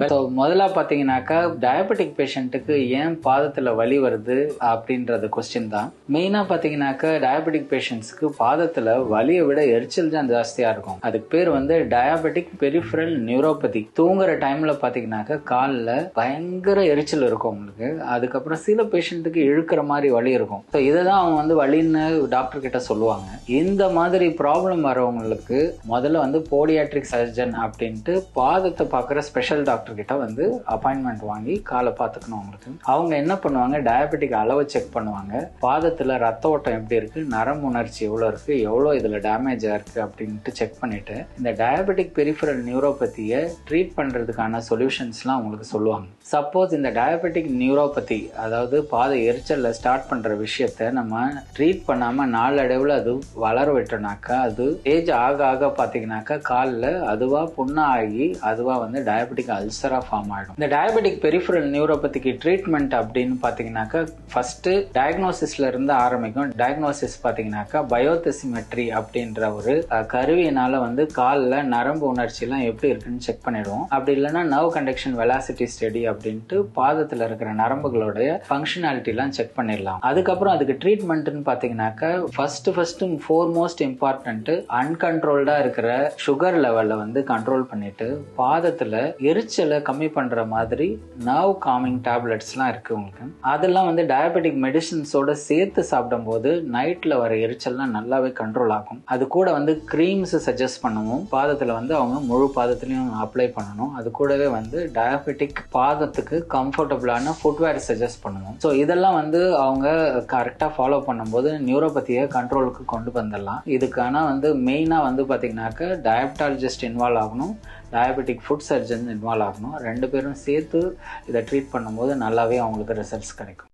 முதல்ல பாத்தீங்கன்னாக்கா டயபெட்டிக் பேஷண்ட்டுக்கு ஏன் பாதத்துல வலி வருது அப்படின்றது கொஸ்டின் தான். மெயினா பாத்தீங்கன்னாக்கா டயபெட்டிக் பேஷண்ட்ஸ்க்கு பாதத்துல வலியை விட எரிச்சல் தான் ஜாஸ்தியா இருக்கும். அதுக்கு பேர் டயபெட்டிக் பெரிஃபரல் நியூரோபதி. தூங்குற டைம்ல பாத்தீங்கன்னாக்கா காலில் பயங்கர எரிச்சல் இருக்கும் உங்களுக்கு. அதுக்கப்புறம் சில பேஷண்ட்டுக்கு இழுக்கிற மாதிரி வலி இருக்கும். இதை தான் அவங்க வலின்னு டாக்டர் கிட்ட சொல்லுவாங்க. இந்த மாதிரி ப்ராப்ளம் வரவங்களுக்கு முதல்ல போடியாட்ரிக் சர்ஜன் அப்படின்ட்டு பாதத்தை பார்க்குற ஸ்பெஷல் டாக்டர் கிட்ட அப்பாயின்மெண்ட் வாங்கி காலை பார்த்துக்கணும். அவங்களுக்கு அவங்க என்ன பண்ணுவாங்க, டயபெட்டிக் அளவை செக் பண்ணுவாங்க. பாதத்துல ரத்த ஓட்டம் எப்படி இருக்கு, நரம்பு உணர்ச்சி எவ்வளோ இருக்கு, எவ்வளோ இதுல டேமேஜ் ஆயிருக்கு அப்படின்ட்டு செக் பண்ணிட்டு இந்த டயபெட்டிக் பெரிஃபரல் நியூரோபதியை ட்ரீட் பண்றதுக்கான சொல்யூஷன்ஸ்லாம் உங்களுக்கு சொல்லுவாங்க. சப்போஸ் இந்த டயபெட்டிக் நியூரோபதி அதாவது பாத எரிச்சல்ல ஸ்டார்ட் பண்ற விஷயத்த நம்ம ட்ரீட் பண்ணாம நாளடைவில் அது வளர விட்டோம்னாக்கா அது ஏஜ் ஆக ஆக பாத்தீங்கன்னாக்கா காலில் அதுவா புண்ணாகி அதுவா டயபெட்டிக் அல்சரா ஃபார்ம் ஆகிடும். இந்த டயபெட்டிக் பெரிஃபரல் நியூரோபதிக்கு ட்ரீட்மெண்ட் அப்படின்னு பாத்தீங்கன்னாக்கா ஃபர்ஸ்ட் டயக்னோசிஸ்ல இருந்து ஆரம்பிக்கும். டயக்னோசிஸ் பாத்தீங்கன்னாக்கா பயோதெசிமெட்ரி அப்படின்ற ஒரு கருவியினால காலில் நரம்பு உணர்ச்சி எல்லாம் எப்படி இருக்குன்னு செக் பண்ணிடுவோம். அப்படி இல்லைன்னா நர்வ் கண்டக்ஷன் வெலாசிட்டி ஸ்டடி அப்படின்ட்டு பாதத்துல இருக்கிற நரம்புகளுடைய ஃபங்க்ஷனாலிட்டி எல்லாம் செக் பண்ணிடலாம். அதுக்கப்புறம் அதுக்கு ட்ரீட்மெண்ட்னு பாத்தீங்கன்னாக்கா ஃபர்ஸ்ட் ஃபோர்மோஸ்ட் இம்பார்ட்டன்ட் அன்கண்ட்ரோல்டா இருக்கிற சுகர் லெவல்ல கண்ட்ரோல் பண்ணிட்டு பாதத்துல எரிச்சலை கம்மி பண்ற மாதிரி நர்வ் காமிங் டேப்லெட்ஸ்லாம் இருக்கு உங்களுக்கு. அதெல்லாம் டயபெட்டிக் மெடிசின்ஸோட சேர்த்து சாப்பிடும் போது நைட்ல வர எரிச்சல்லாம் நல்லாவே கண்ட்ரோல் ஆகும். அது கூட கிரீம்ஸ் சஜஸ்ட் பண்ணுவோம். பாதத்துல அவங்க முழு பாதத்திலையும் அப்ளை பண்ணணும். அது கூடவே டயபெட்டிக் பாதத்துக்கு கம்ஃபர்டபுளான ஃபுட்வேர் சஜஸ்ட் பண்ணுவோம். ஸோ இதெல்லாம் அவங்க கரெக்டா ஃபாலோ பண்ணும்போது நியூரோபதியை கண்ட்ரோலுக்கு கொண்டு வந்துடலாம். இதுக்கான மெயினா பாத்தீங்கன்னாக்கா டயபெட்டாலஜிஸ்ட் இன்வால்வ் ஆகணும், டயபெட்டிக் ஃபுட் சர்ஜன் இன்வால்வ் ஆகணும். ரெண்டு பேரும் சேர்த்து இதை ட்ரீட் பண்ணும்போது நல்லாவே அவங்களுக்கு ரிசல்ட்ஸ் கிடைக்கும்.